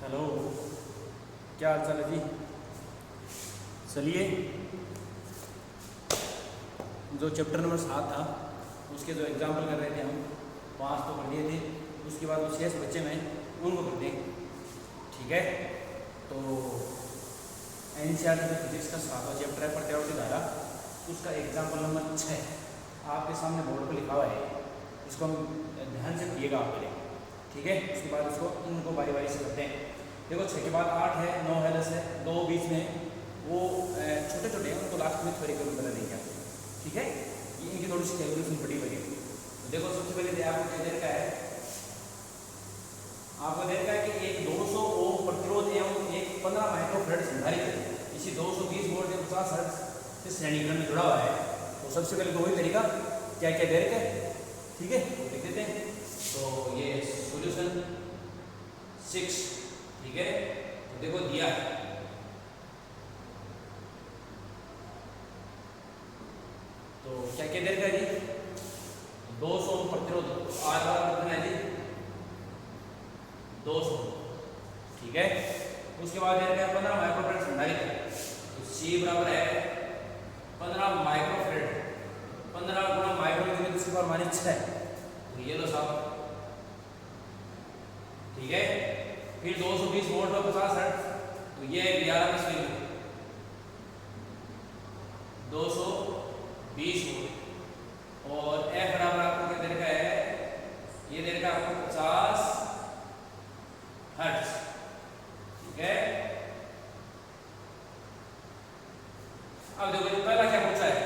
Hello, क्या हाल चाल है जी। चलिए, जो चैप्टर नंबर 7 था उसके जो एग्जाम्पल कर रहे थे हम 5 तो कर लिए थे, उसके बाद वो 6 बच्चे में उनको करते हैं। ठीक है, तो एनसीईआरटी फिजिक्स का 7वां चैप्टर है प्रत्यावर्ती धारा, उसका एग्जाम्पल नंबर 6 आपके सामने बोर्ड पर लिखा हुआ है। इसको हम ध्यान से पढ़िएगा आप पहले, ठीक है। उसके बाद इसको इनको बारी बारी से करते हैं। देखो 6 के बाद 8 है, 9 है, 10 है, 2 बीच में वो छोटे छोटे हैं, उनको लास्ट में थोड़ी कभी बता देंगे आपको। ठीक है, ये इनकी थोड़ी सी कैलकुलेशन बड़ी बड़ी। तो देखो सबसे पहले आपको क्या देर का है, आपको देर का है कि एक 200 ओम प्रतिरोध एवं एक 15 माइक्रोफैराड संधारित्र है, इसी 220 वोल्ट या 50 हर्ट्ज से श्रेणीकरण में जुड़ा हुआ है। तो सबसे पहले तो वही तरीका क्या क्या देर का, ठीक है, तो लिख देते हैं। तो ये सॉल्यूशन 6, ठीक है। तो देखो दिया है, तो क्या क्या देर का है जी, 200 प्रतिरोध आर बराबर कितना है जी 200, ठीक है। उसके बाद देर का है 15 माइक्रोफैराड संधारित्र, तो सी बराबर है 15 माइक्रोफैराड, 15 गुणा माइक्रो तो उसके बाद -6, तो ये लो साहब, ठीक है। फिर 220 वोल्ट और 50 हर्ट्ज, तो ये है 11 में 220 वोल्ट, और एफ बराबर आपको क्या दे रखा है, ये दे रखा है आपको 50 हर्ट्ज, ठीक है। अब देखो जो पहला क्या पूछा है,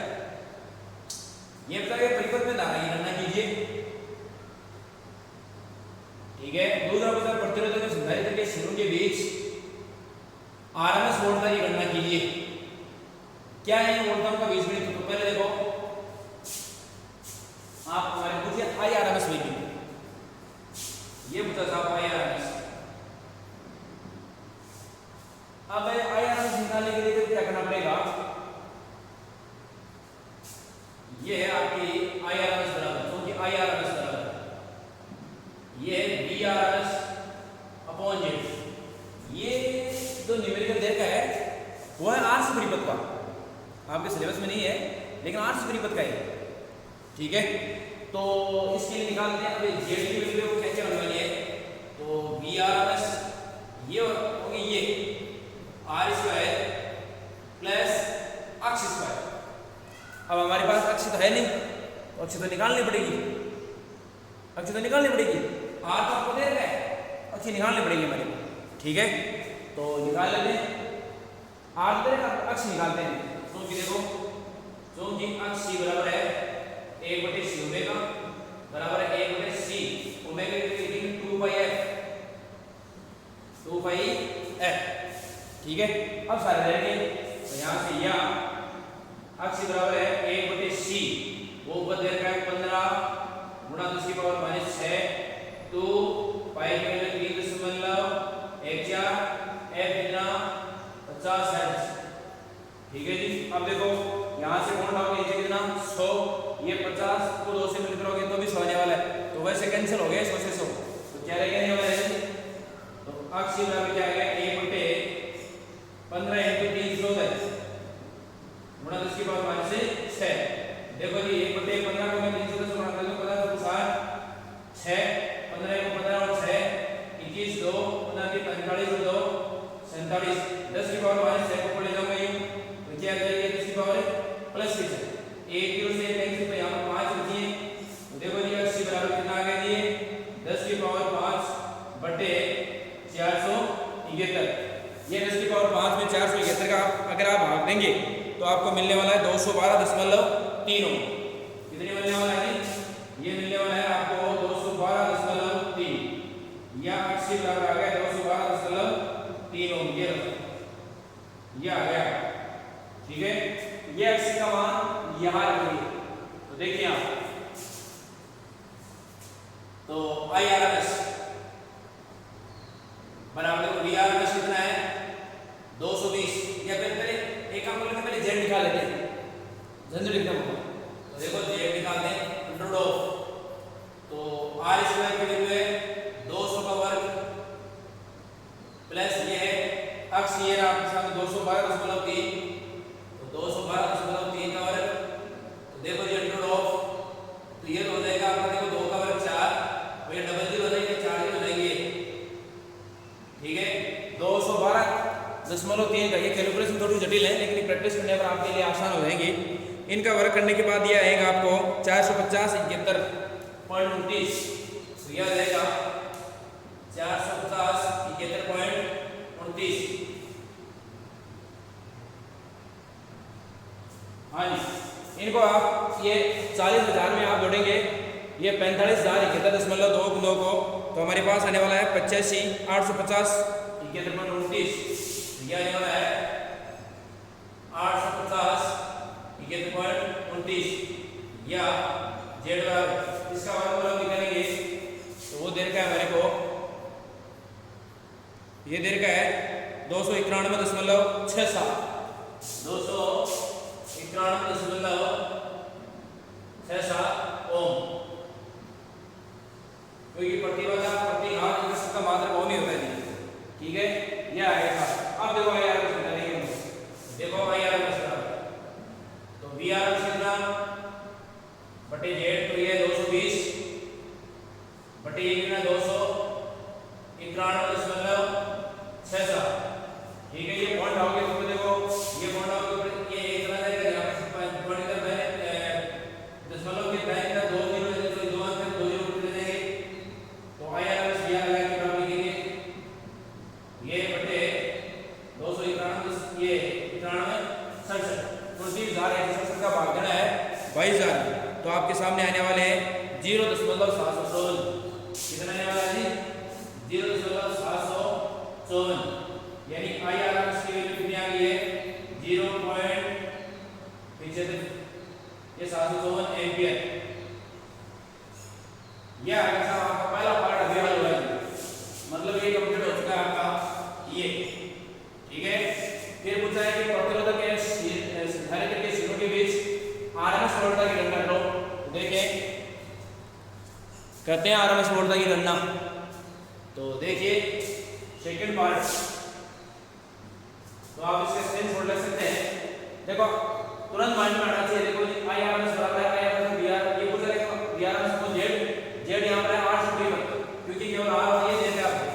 ये बताइए परिपथ में धारा की गणना कीजिए, ठीक है। दूसरा पूछा प्रतिरोध में संधारित्र के सिरों के बीच आरएमएस वोल्टेज की गणना कीजिए। क्या है वोल्टेज का बीजगणित, तो पहले देखो आप हमारे पूछिए आई आरएमएस वैल्यू, ये पूछा साहब आई आरएमएस। अब आई आरएमएस निकालने के लिए क्या करना पड़ेगा, ये है आपकी आई आरएमएस बराबर, क्योंकि आई आरएमएस बराबर ये बी आरएमएस अपॉन जेड, ये जो न्यूमेरिकल देर का है वो है आर से परिपथ का, आपके सिलेबस में नहीं है लेकिन आर से परिपथ का है, ठीक है। तो इसके लिए निकालते हैं अभी जेड की वैल्यू क्या क्या होने वाली है, तो बी आरएमएस ये होगी ये आर स्क्वायर प्लस अक्ष स्क्वायर। अब हमारे पास अक्ष तो है नहीं, तो अक्ष तो निकालनी पड़ेगी, अक्ष तो निकालनी पड़ेगी, आर तो आपको दे रहा है, अक्ष निकालनी पड़ेगी हमारे को, ठीक है। तो निकाल लेते हैं, आर दे रहा है, अक्ष निकालते हैं। क्योंकि देखो क्योंकि अक्ष सी बराबर है 1/c ओमेगा बराबर है 1/c ओमेगा की रेटिंग 2πf, ठीक है। अब सारे रहेंगे, तो यहाँ से यहाँ अक्ष बराबर है 1/c, वो ऊपर दे रखा है 15 गुणा 10 की पावर -6, तो पाई की वैल्यू 3.14 f कितना 50 हर्ट्ज, ठीक है जी। अब देखो यहाँ से कोण डालोगे नीचे कितना 100, ये 50 को 2 से मल्टीप्लाई करोगे तो भी 100 आने वाला है, तो वैसे कैंसिल हो गया 100 से 100, तो क्या रहेगा ये वाला है, तो अक्ष बराबर क्या आएगा 1/15 × 314 गुणा 10 की पावर -6। देखो जी 1/15 को मैं 310 गुणा कर दूं 50 को 60 6 15 को 15 और 6 21 2 15 की 45 और 2 47 10 की पावर -6 को पढ़े जाऊंगा यूं, तो क्या करेंगे 10 की पावर प्लस 6 1 0 से नेक्स्ट पे यहां 5 बचिए, तो देखो जी अक्ष बराबर कितना आ गया जी 10 की पावर 5 बटे 471, ये 10 की पावर 5 में 471 का अगर आप भाग देंगे तो आपको मिलने वाला है 212.3 ओम। कितने मिलने वाला है जी, ये मिलने वाला है आपको 212.3, या अक्ष बराबर आ गया 212.3 ओम, ये आ गया, ठीक है। ये अक्ष का मान यहाँ रखिए, तो देखिए आप, तो आई आरएमएस बराबर वी आरएमएस कितना है 220, या फिर पहले एक काम करते हैं, पहले जेड निकाल लेते हैं, जल्दी लिखना होगा, तो देखो जेड निकालते हैं √, तो आर स्क्वायर की वैल्यू है 200 का वर्ग 212.3, तो 212.3 का वर्ग, तो देखो ये अंडर ऑफ, तो ये हो जाएगा आपका, देखो 2 का वर्ग 4, और ये डबल जीरो बनेंगे, 4 जीरो बनेंगे, ठीक है। 212.3 का ये कैलकुलेशन थोड़ी जटिल है, लेकिन प्रैक्टिस करने पर आपके लिए आसान हो जाएंगी। इनका वर्ग करने के बाद यह आएगा आपको 450.71.29, तो यह आएगा 450.71.29। हाँ जी, इनको आप ये 40,000 में आप जोड़ेंगे, ये 45,071.2 किलो को, तो हमारे पास आने वाला है 85,850.71.29, यह आने वाला है 850.71.29 या जेड वर्ग। इसका वर्ग निकालेंगे तो वो देर का है हमारे को, ये देर का है 291.67, 291.67 ओम, क्योंकि प्रतिबाधा प्रतिघात इनका सबका मात्रक ओम ही होता है, ठीक है। यह आएगा, अब देखो आईआर को समझाएंगे, देखो आईआर का सूत्र, तो वीआर कितना बटे जेड, तो ये 220 बटे ये कितना 291.67, ठीक है। ये पॉइंट आओगे तो देखो ये पॉइंट आओगे, ये एक तरह जाएगा, यहां पे पॉइंट इधर है, दशमलव के दाएं तरफ 2 जीरो है, तो 2 अंक 2 जीरो उठ जाएंगे, तो आईआर बस यह लगा के बराबर लिखेंगे, ये बटे 291, ये 29,67 का भाग देना है 22,000, तो आपके सामने आने वाले हैं 0.754, कितना आने वाला है जी 0.754, यानी आईआर की वैल्यू कितनी आ गई है 0.75, ये 754 एम्पियर। यह आगे साहब आपका पहला पार्ट अभी हल हुआ है, मतलब ये कंप्लीट हो चुका है आपका ये, ठीक है। फिर पूछा है कि प्रतिरोधक के संधारित्र के सिरों के बीच आरएमएस वोल्टता की गणना करो, देखिए करते हैं आरएमएस वोल्टता की गणना। तो देखिए सेकंड पार्ट, तो आप इसके स्क्रीनशॉट ले सकते हैं, देखो तुरंत माइंड में आना चाहिए, देखो आईआरएमएस बराबर है आईआरएमएस वीआर, ये पूछा है वीआरएमएस को जेड, जेड यहां पर है 8 सेमी पर, क्योंकि केवल आर और ये देते आपको,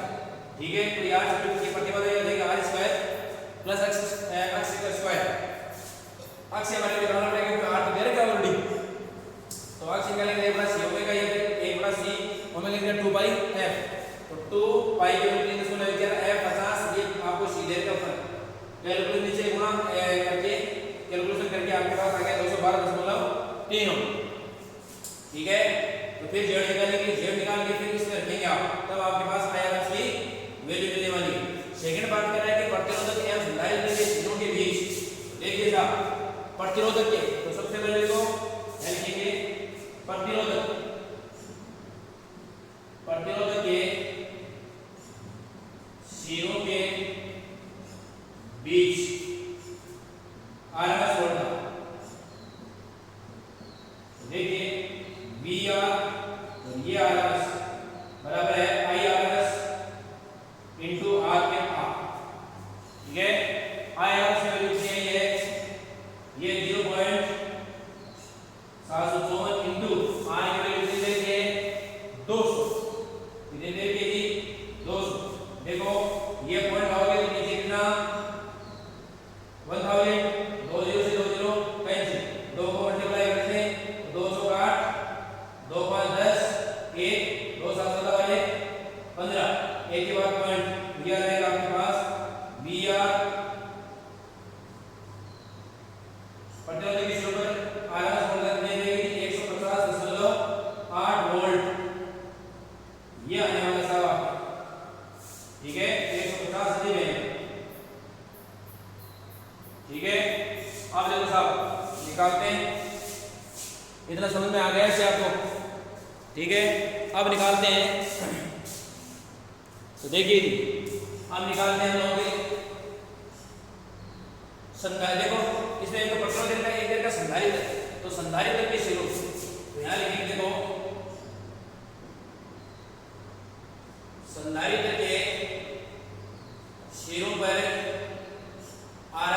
ठीक है। तो यार की प्रतिबाधा ये देगा r square plus x square, x से हमारे को जानना पड़ेगा कि r तो दे रखा है ऑलरेडी, तो x निकालेंगे 1 + c ओमेगा, ये 1 + c ओमेगा का 2 पाई f, तो 2 पाई के रूट 3.11 f 50, ये आपको c दे रखा है, कैलकुलेशन नीचे गुणा करके कैलकुलेशन करके आपके पास आ गया 212.3, ठीक है। तो फिर जेड निकालेंगे, जेड निकाल के फिर इसमें रखेंगे आप, तब आपके पास आईआरएस की वैल्यू मिलने वाली। सेकंड बात कर रहा है कि प्रतिरोधक एवं संधारित्र के सिरों के बीच, देखिए साहब प्रतिरोधक के, तो सबसे पहले देखो लिखेंगे प्रतिरोधक, प्रतिरोधक के सिरों के बीच आरएमएस वोल्टेज, देखिए वीआर, ये आरएमएस बराबर है आईआरएमएस इनटू आर के आर, ठीक है। आईआरएस की वैल्यू कितनी है, ये 0.754 इनटू आर की वैल्यू कितनी देंगे 200, कितने देंगे जी 200, देखो ये पॉइंट आओगे तो नीचे कितना 1000, 2 0 से 2 0 कैंसिल, 2 को मल्टीप्लाई करते हैं तो 200 का 8, 2 5 10, 1 2 7 17 15, एक के बाद पॉइंट ये आ जाएगा आपके पास वीआर, प्रतिरोधक के सिरों पर आरएमएस वोल्टेज दे देगी 150.8 वोल्ट, ये आने वाला साहब आपका, ठीक है 150 दी में, ठीक है। अब देखो साहब निकालते हैं, इतना समझ में आ गया है आपको, ठीक है। अब निकालते हैं, तो देखिए अब निकालते हैं हम लोग संधारित्र, देखो इसमें एक तो प्रतिरोधक का एक का संधारित्र, तो संधारित्र के सिरों, तो यहां लिखेंगे देखो संधारित्र के सिरों पर आर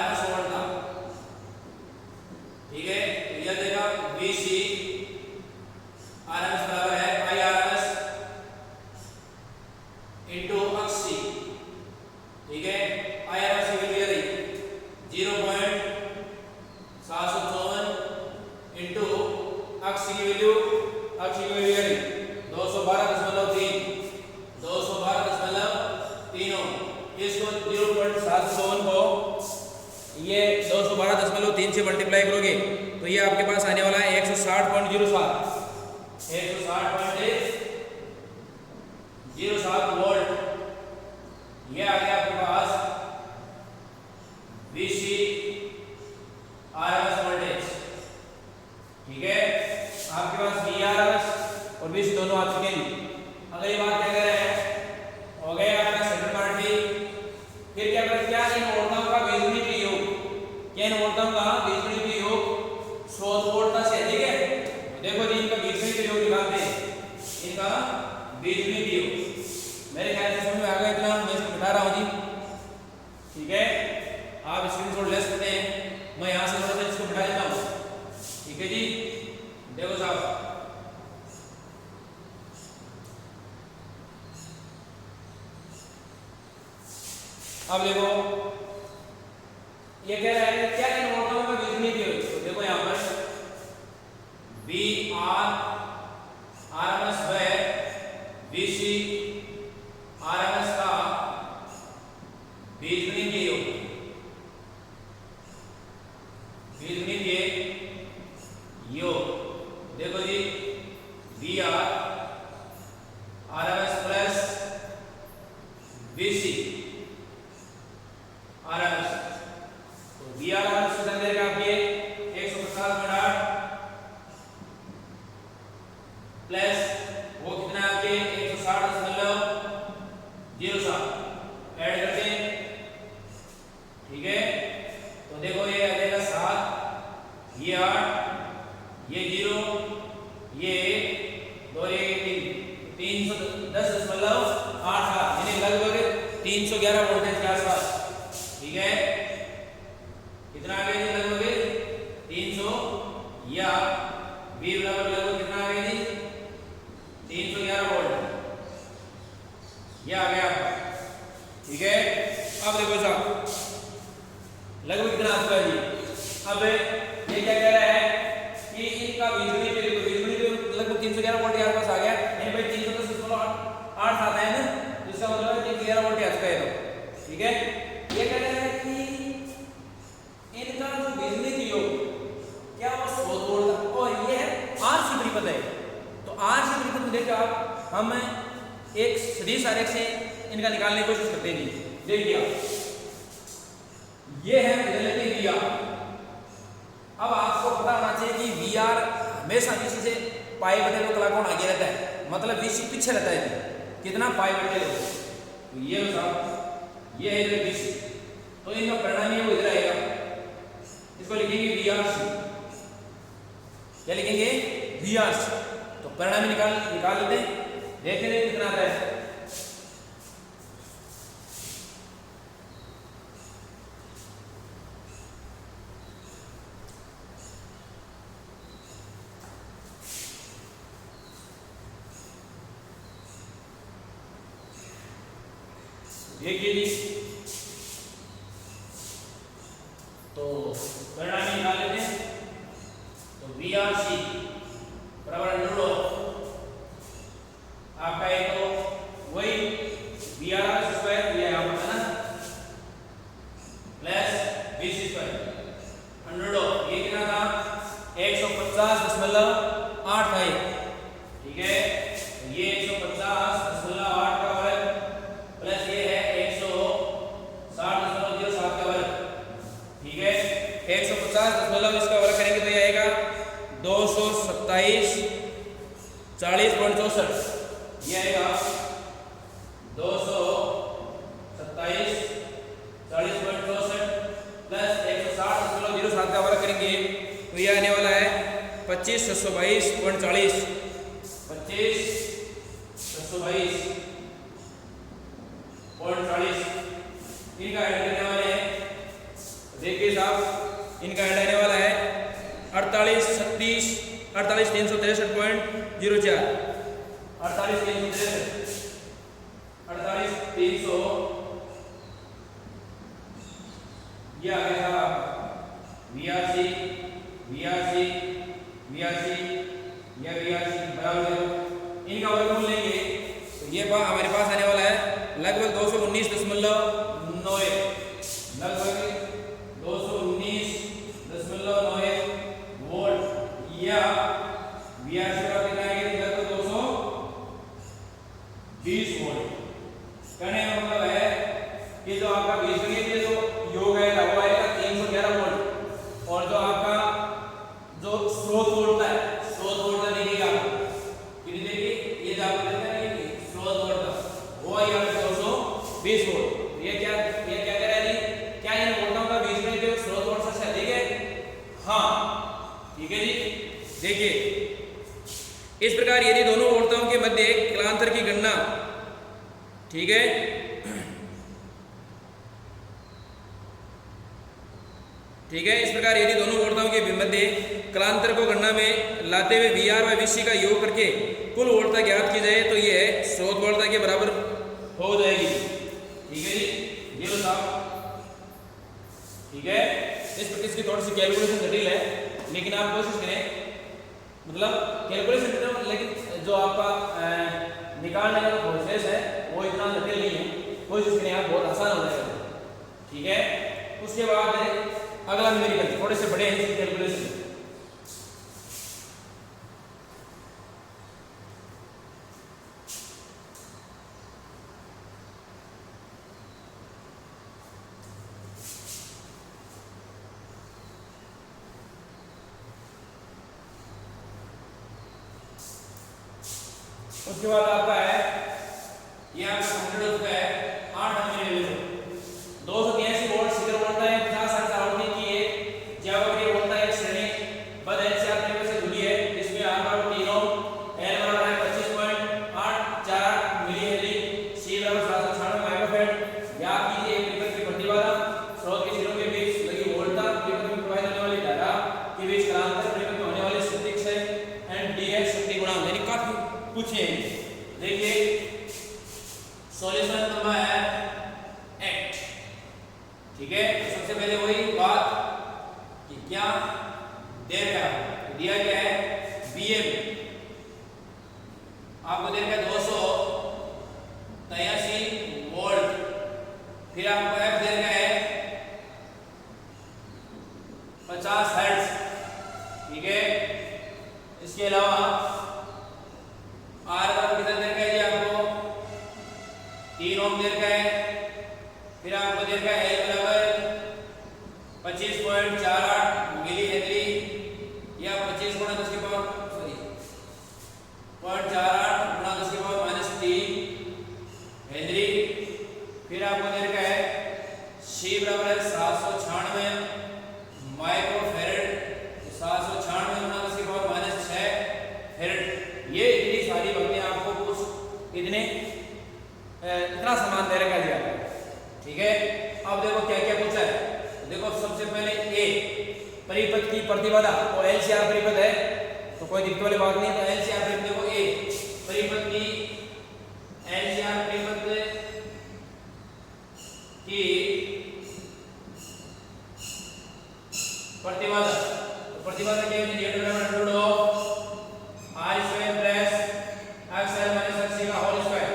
तो ये आपके पास आने वाला है 160.07 160.07 वोल्ट। ये आ गया आपके पास VC RMS वोल्टेज। ठीक है, आपके पास VRMS और VC दोनों आ चुके हैं। अगली बात क्या कह रहे हैं, हो गया आपका सेकंड पार्ट भी। फिर क्या करें, क्या इन वोल्टों का बीजगणित योग, क्या इन वोल्टों का बीजगणित योग स्रोत वोल्टता से अधिक है। देखो जी, इनका बीजगणित योग निकालते हैं, इनका बीजगणित योग। मेरे ख्याल से समझ में आ गया इतना, मैं इसको बता रहा हूँ जी। ठीक है, आप स्क्रीनशॉट ले सकते हैं, मैं यहाँ से थोड़ा सा इसको बिठा देता हूँ। ठीक है जी, देखो साहब, अब देखो ये कह रहा है क्या इन वोल्टों का बीजगणित योग। तो देखो यहाँ पर VRMS व VC RMS का बीजगणित योग, बीजगणित योग। देखो जी, VRMS प्लस VC RMS, तो VRMS कितना देगा आपके 150.8 प्लस वो कितना आपके 160.07 ऐड करते हैं। ठीक है, तो देखो ये आ जाएगा 7, ये 8, ये 0, ये 1, 2, 1, 3, 310.88, यानी लगभग 311 वोल्टेज के आसपास। ठीक है, कितना आ गया जी, लगभग 300, या V बराबर लगभग कितना आ गया जी 311 वोल्ट, ये आ गया आपका। ठीक है, अब देखो साहब लगभग कितना आता है जी। अब ये क्या कह रहा है कि इनका बीजगणित लगभग 311 वोल्ट के आसपास आ गया। नहीं भाई 310.8 आता है ना, इसका मतलब 311 वोल्ट आ चुका है। तो ठीक है, ये कह रहा है कि इनका जो बीजगणित योग क्या वो स्रोत वोल्ट, और ये है RC परिपथ है। तो RC परिपथ में देखो आप, हम एक सदिश आरेख से इनका निकालने की कोशिश करते हैं जी। देखिए ये है लेते VR। अब आपको पता होना चाहिए कि VR हमेशा VC से पाई बटे दो कलाकोण आगे रहता है, मतलब VC पीछे रहता है जी। कितना पाई बटे दो, तो ये साहब ये है इधर VC, तो इनका परिणामी वो इधर आएगा, इसको लिखेंगे VRC। क्या लिखेंगे, VRC। तो परिणामी निकाल लेते हैं, देखें कितना आता है। देखिए जी, तो परिणामी निकाल लेते हैं। तो VRC बराबर √ आपका एक तो वही VRMS स्क्वायर, ये यहाँ पर ना, प्लस VC स्क्वायर √ ये कितना था 150.8 था। ठीक है, ये 150.8 का वर्ग प्लस ये है 160.07 का वर्ग। ठीक है, 150 इसका वर्ग करेंगे तो ये आएगा 227.40.64, ये आएगा 227.40.64 प्लस 160.07 का वर्ग करेंगे तो ये आने वाला है 25,622.40, 25,622.40। इनका ऐड करने वाले हैं, देखिए साहब इनका ऐड आने वाला है 48,363.04, 48,300 ये आ गया था VRC या VRC बराबर। इनका वर्गमूल लेंगे तो ये हमारे पास आने वाला है लगभग 219.91, लगभग 219.91 वोल्ट 20 वोल्ट। कहने का मतलब है कि जो आपका बीजगणितीय जो योग है वो आएगा 311 वोल्ट, और जो आपका जो स्रोत वोल्ट है, स्रोत वोल्ट देखिएगा कितनी देखिए, ये जो आपको देखा है कि स्रोत वोल्ट वो आएगा 220 वोल्ट। ये क्या कह रहा है जी, क्या इन वोल्टों का बीजगणितीय स्रोत वोल्ट से अधिक है? हाँ, ठीक है जी। देखिए इस प्रकार यदि दोनों वोल्टों के मध्य कालांतर की गणना, ठीक है, इस प्रकार यदि दोनों वोल्टों के मध्य कालांतर को गणना में लाते हुए VR व VC का योग करके कुल वोल्टता ज्ञात की जाए तो यह स्रोत वोल्टता के बराबर हो जाएगी। ठीक है जी, ये लो साहब, ठीक है। इसकी थोड़ी सी कैलकुलेशन जटिल है, लेकिन आप कोशिश करें, मतलब कैलकुलेशन जटिल, लेकिन जो आपका निकालने का प्रोसेस है वो इतना जटिल नहीं है, कोशिश करें आप, बहुत आसान हो जाएगा। ठीक है, उसके बाद अगला न्यूमेरिकल थोड़े से बड़े हैं इसकी कैलकुलेशन। उसके बाद आपका है ये आपका 100 का है 8 नंबर ले लो, 283 वोल्ट शिखर वोल्टता है, 50 हर्ट्ज आवृत्ति की एक ज्यामितीय वोल्टता है श्रेणी बद एलसीआर टेबल से जुड़ी है। इसमें आपका तीनों एल बराबर है 25.848 मिली हेनरी, सी बराबर 796 माइक्रोफैराड। याद कीजिए एक परिपथ की प्रतिबाधा स्रोत के सिरों के बीच लगी वोल्टता, परिपथ में प्रवाहित होने वाली धारा के बीच कालांतर, परिपथ में होने वाली शक्ति क्षय एंड डी है शक्ति गुणांक, यानी काफी कुछ है। देखिए सॉल्यूशन नंबर है 8। ठीक है, तो सबसे पहले वही बात कि क्या दिया गया है बीएम आपको दे रखा है 283 वोल्ट, फिर आपको एफ दे रखा है 50 हर्ट्ज। ठीक है, इसके अलावा आर का कितना दे रखा है जी, आपको 3 ओम दे रखा है, फिर आपको दे रखा है एल बराबर 25.48 मिली हेनरी या 25 गुणा 10 की पावर 0.48 गुणा 10 की पावर -3 हेनरी। फिर आपको दे रखा है सी बराबर है 796 माइक्रोफैराड, 796 गुणा 10 की पावर -6 फैराड। ये इतनी सारी बातें आपको कुछ इतना सामान दे रखा दिया। ठीक है, अब देखो क्या क्या पूछा है। देखो सबसे पहले ए परिपथ की प्रतिबाधा, और एलसीआर परिपथ है तो कोई दिक्कत वाली बात नहीं है। तो एलसीआर परिपथ देखो, ए परिपथ की एलसीआर परिपथ की प्रतिबाधा, तो प्रतिबाधा क्या होती है, √√ r square plus xl minus xc का होल स्क्वायर।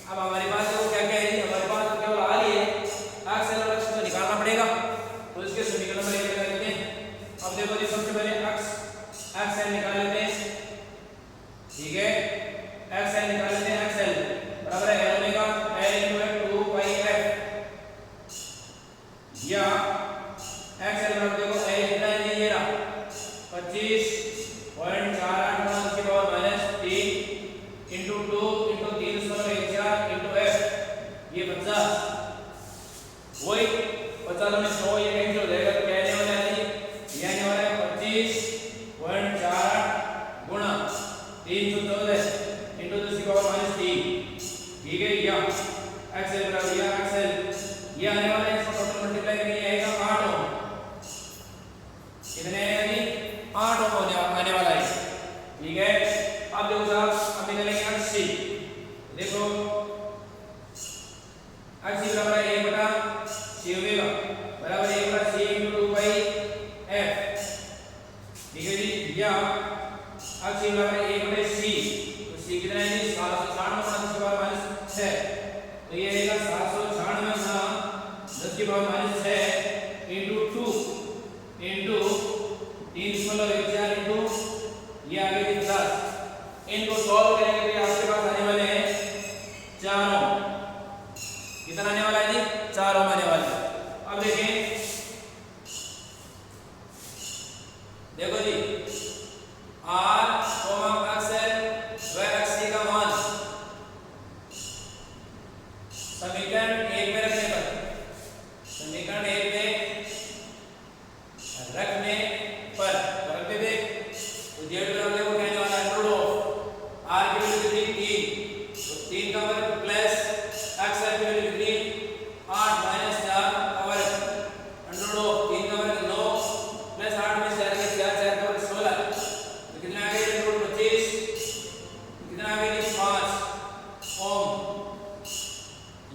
अब हमारे पास वो क्या क्या है, हमारे पास तो केवल r ही है, xl और x को निकालना पड़ेगा, तो इसके समीकरण में लेकर लेते हैं। अब देखो जी, सबसे पहले xl निकाल लेते हैं। ठीक है, xl निकाल लेते हैं। xl बराबर है l omega l 2 pi f, या xl बराबर देखो l कितना है, ये रहा 25.48 गुणा 10 की power -3 into 2 into 314 into f, ये 50, वही 50 में 100 ये कैंसिल हो जाएगा, तो क्या आने वाला है, ये आने वाला है 25.48 गुणा 314 इंटू 10 की पावर -3। ठीक है, या xl बराबर या xl ये आने वाला है, इसको टोटल मल्टीप्लाई करेंगे आएगा 8 ओम। कितने आएगा जी, 8 ओम आने वाला है। ठीक है, अब देखो साहब, अब निकालेंगे xc। देखो xc बराबर है 1/c ओमेगा बराबर 1/c × 2 pi f। ठीक है जी, या xc बराबर है 1/c, तो c कितना है जी, 796 गुणा 10 की पावर -6, तो ये आएगा 796 गुणा 10 की पावर -6 इंटू 2 इंटू 314 इंटू ये आ गए 50। इनको सॉल्व करेंगे तो आपके पास आने वाले हैं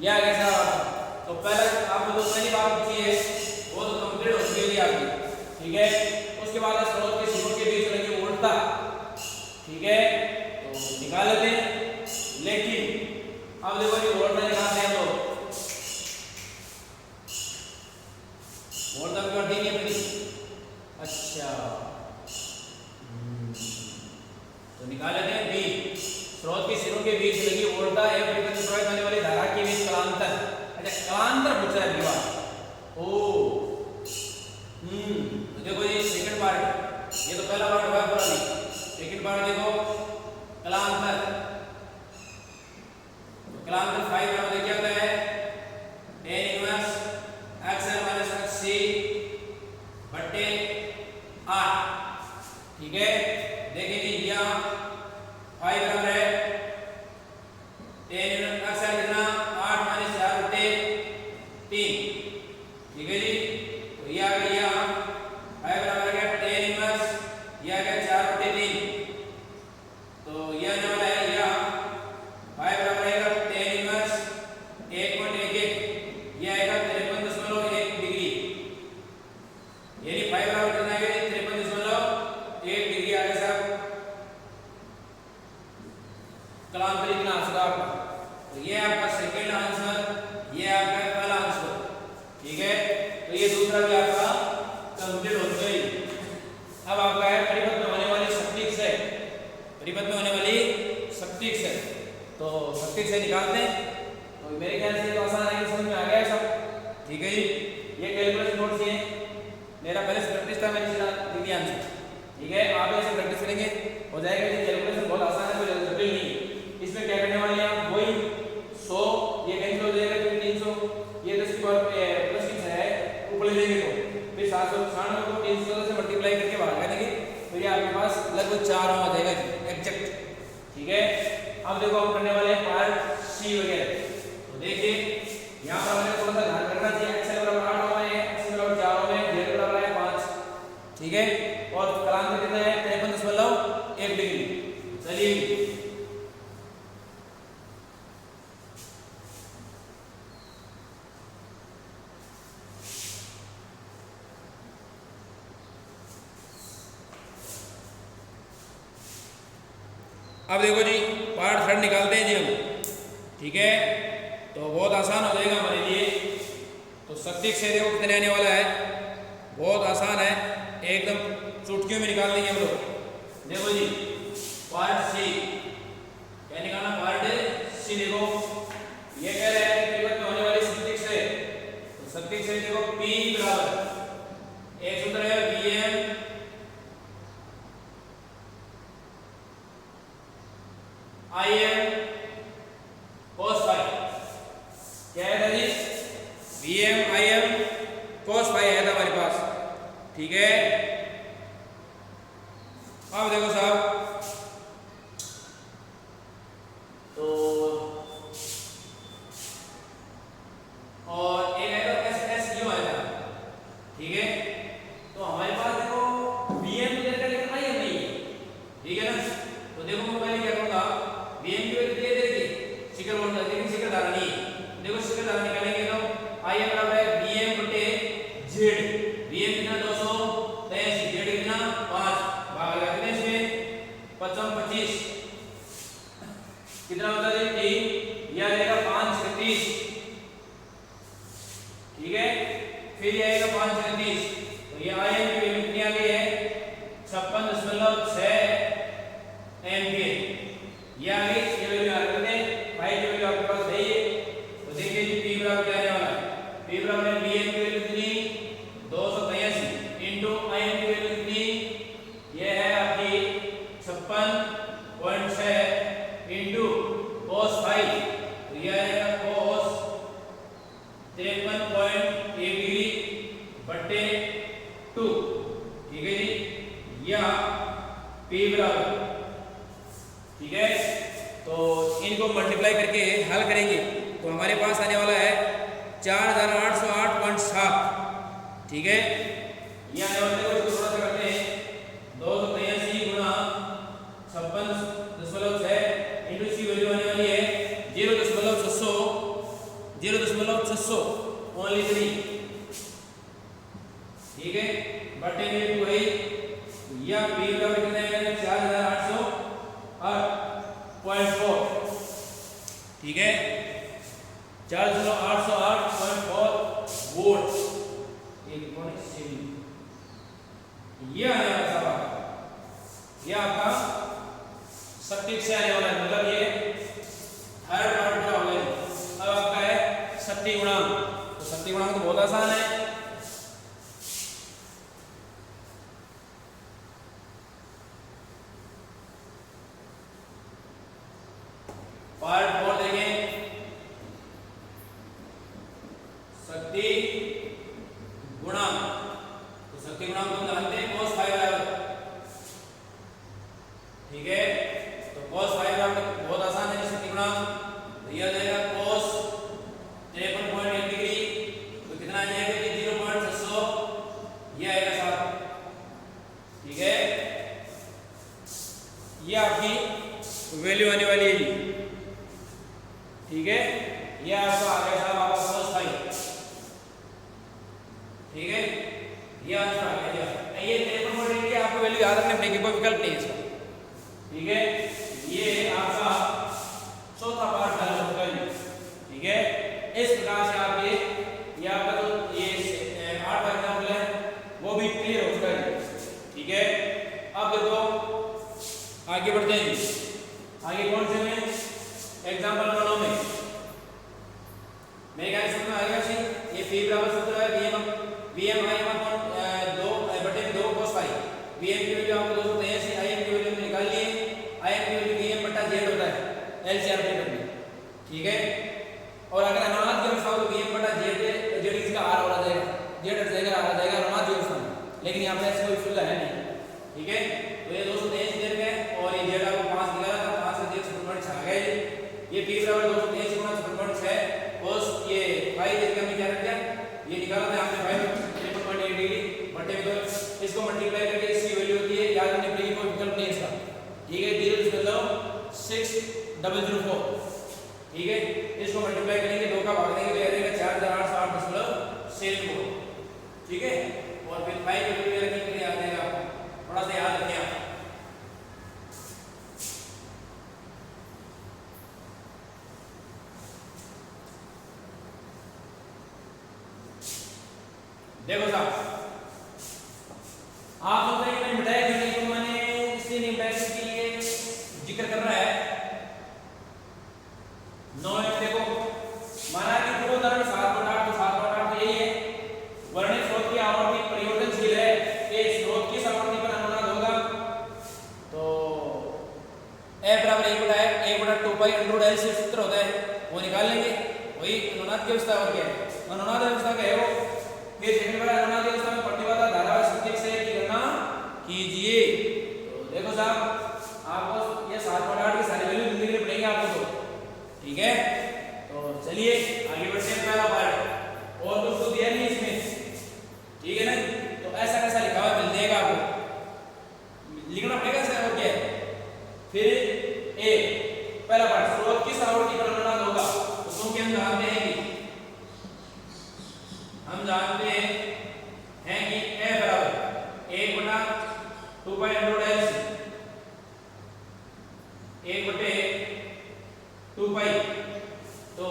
यह आ गया साहब आपका। तो पहले आपको जो पहली बात पूछी है वो तो कंप्लीट हो चुकी है आपकी, ठीक है। उसके बाद स्रोत के सिरों के बीच लगी वोल्टता, ठीक है, तो निकाल लेते हैं। लेकिन अब देखो ये वोल्टता निकालते हैं तो वोल्टता क्यों ठीक है फिर? अच्छा, तो निकाल लेते हैं बी। स्रोत के सिरों के बीच लगी वोल्टता एक फ्रीक्वेंसी प्रवाहित होने वाली धारा के बीच कलांतर। अच्छा, कलांतर पूछा है बात। ओ तो देखो ये सेकंड पार्ट, ये तो पहला पार्ट हुआ पूरा नहीं। सेकंड पार्ट देखो कलांतर। कलांतर 5 बराबर क्या होता है? tan inverse xn minus xc बटे 8, ठीक है। देखिए जी यहाँ 5 बराबर है tan इनवर्स xn कितना 8 माइनस 4 बटे 3, ठीक है जी। तो ये आ गया 5 बराबर है tan इनवर्स, ये आ गया 4 बटे 3, तो यह आने वाला है यहाँ 5 बराबर है tan इनवर्स 1.11, यह आएगा 53.1 डिग्री, यानी 5 बराबर कितना आएगा? 53.1 डिग्री आ गया साहब कलांतरित कितना आंसर आपका। तो ये आपका सेकंड आंसर, ये आपका पहला आंसर, ठीक है। तो ये दूसरा भी आपका कंप्लीट हो गई। अब आपका है परिपथ में होने वाली शक्ति से, परिपथ में होने वाली शक्ति से, तो शक्ति से निकालते हैं। तो मेरे ख्याल से तो आसान है, समझ में आ गया सब, ठीक है जी। ये कैलकुलेशन नोट्स है, मेरा पहले से प्रैक्टिस था, मैंने लिख दिया आंसर, ठीक है। आप ऐसे प्रैक्टिस करेंगे हो जाएगा। ये कैलकुलेशन बहुत आसान है, कोई जटिल नहीं है। इसमें क्या करने वाले हैं आप? वही 100 ये कैंसिल हो जाएगा, फिर 300 ये 10 की पावर प्लस की है ऊपर ले लेंगे, तो फिर 796 को 300 से मल्टीप्लाई करके बाहर कर देंगे, तो ये आपके पास लगभग 4 आ जाएगा एग्जैक्ट, ठीक है। अब देखो हम करने वाले हैं पार्ट सी वगैरह। तो देखिए यहाँ पर हमें थोड़ा सा ध्यान रखना चाहिए। एक्स बराबर 8 ओम है, एक्स बराबर 4 ओम है, जेड बराबर है 5, ठीक है। और कलांतर कितना है? 53.1 डिग्री। चलिए अब देखो जी पार्ट थर्ड निकालते हैं जी हम, ठीक है। तो बहुत आसान हो जाएगा हमारे लिए। तो शक्ति से देखो कितने आने वाला है, बहुत आसान है, एकदम चुटकियों में निकाल देंगे हम लोग। देखो जी पार्ट सी क्या निकालना? पार्ट सी देखो ये कह रहा है कि परिपथ में होने वाली शक्ति से, तो शक्ति से देखो P बराबर एक सूत्र है Vm Im cos phi, क्या है जी? Vm Im cos phi है था हमारे पास, ठीक है। अब देखो साहब, तो और एक है तो एस क्यों आया था, ठीक है। तो हमारे पास देखो Vm की जगह लिखना ही नहीं है, ठीक है ना। तो देखो मैं पहले क्या करूंगा, Vm की वैल्यू दे देगी शिखर वोल्टेज, लेकिन शिखर धारा नहीं है। देखो शिखर धारा निकालेंगे तो Im बराबर है Vm बटे Z। Vm कितना 283, Z कितना 5, भाग लगा कितने इसमें 25 कितना होता है 3, यह आएगा 5 से 30, ठीक है। फिर ये आएगा 5 से 30, तो ये Im की वैल्यू कितनी आ गई है 56.6 एम्पीयर, ये आ गई। ये वैल्यू आ रही है भाई, जो वैल्यू आपके पास है ये। तो देखिए जी P बराबर क्या आने वाला है? P बराबर है Vm की वैल्यू कितनी 283 इनटू Im की वैल्यू कितनी, ये है आपकी 56.6 इनटू cos phi, तो ये आएगा cos 53.1 डिग्री बटे 2, ठीक है जी। या P बराबर, ठीक है। तो इनको मल्टीप्लाई करके हल करेंगे तो हमारे पास आने वाला है 4808.7, ठीक है। ये आने वाले को थोड़ा सा करते हैं 283 गुणा 56.6 इनटू इसकी वैल्यू आने वाली है 0.600 600 ओनली 3, ठीक है, बटे में 2 है, या पी का कितना है 4808.4, ठीक है, 4808.4 वोल्ट। ये आने वाला सवाल, ये आपका शक्ति से आने वाला है, मतलब ये थर्ड पार्ट का हो गया। अब आपका है शक्ति गुणांक, तो शक्ति गुणांक तो बहुत आसान है, पार्ट 4 देखें, शक्ति गुणांक, तो शक्ति गुणांक को जानते हैं cos 5 बराबर, ठीक है, तो cos 5 बराबर बहुत आसान है शक्ति गुणांक, तो यह आ जाएगा cos 53.1 डिग्री, तो कितना आ जाएगा कि 0.600, ये आएगा 7, ठीक है, ये आपकी वैल्यू आने वाली है, ठीक है, ये आपका आ गया साहब आपका cos 5, ठीक है, ये आंसर आ गया। ये 53.1 की आपको वैल्यू याद रखने पड़ेगी, कोई विकल्प नहीं है इसका, ठीक है, ये आपका चौथा पार्ट हल हो चुका है, ठीक है, इस प्रकार से आप ये आपका जो ये 8 का एग्जाम्पल है वो भी क्लियर हो चुका है, ठीक है। अब देखो आगे बढ़ते हैं, आगे कौन से में एग्जाम्पल नंबर 9 में मेरे ख्याल से समझ आ गया सी, ये पी बराबर सूत्र है Vm I अपॉन 2 बटे 2 cos 5, Vm की वैल्यू आपको 283, Im की वैल्यू निकाल लिए, Im की वैल्यू Vm बटा Z होता है LCR में, ठीक है, और अगर अनुनाद की अवस्था हो तो Vm बटा Z इसका R वाला जाएगा, Z हट जाएगा, R आ जाएगा अनुनाद की अवस्था में, लेकिन यहाँ पे ऐसा कोई सुविधा है नहीं, ठीक है, तो ये 283 दे रखे हैं और ये Z आपको 5 निकाला था, 5 से 0.6 आ गया, ये P बराबर 283 गुणा 0.6 cos ये 5 इसका हमने क्या रख दिया, ये निकाला था हमने 53.8 डिग्री बटे में, तो इसको मल्टीप्लाई करके इसकी वैल्यू होती है, याद रखने पड़ेगी, कोई विकल्प नहीं है इसका, ठीक है, 0.6004, ठीक है, इसको मल्टीप्लाई करेंगे 2 का भाग देंगे तो यह रहेगा 4808.74, ठीक है, और फिर 5 की वैल्यू रखने के लिए आ जाएगा, थोड़ा सा याद रखें आप। देखो साहब, आप सोच रहे हैं मैंने मिटाया क्यों नहीं, तो मैंने इसलिए नहीं मिटाया के लिए जिक्र कर रहा है 9 में। देखो माना कि पूर्व उदाहरण 7.8, तो 7.8 तो यही है, वर्णित स्रोत की आवर्ती परिवर्तनशील है, ये स्रोत किस आवर्ती पर अनुनाद होगा, तो f बराबर 1/2 पाई √ L से सूत्र होता है, वो निकाल लेंगे, वही अनुनाद की अवस्था और क्या है, अनुनाद अवस्था का है वो। फिर सेकंड वाला अनुनाद अवस्था में प्रतिबाधा धारा शक्ति से की गणना कीजिए, तो देखो साहब आपको ये 7.8 की सारी वैल्यू लिखने पड़ेंगे आपको, तो ठीक है, तो चलिए आगे बढ़ते हैं, पहला पार्ट और कुछ तो दिया नहीं इसमें, ठीक है ना, तो ऐसा कैसा लिखा हुआ मिल जाएगा आपको, लिखना पड़ेगा सर, और क्या है, फिर ए पहला पार्ट स्रोत किस आवर्ती पर अनुनाद होगा, तो क्योंकि हम जानते हैं कि f बराबर 1/2 पाई √ L, 1/2 पाई, तो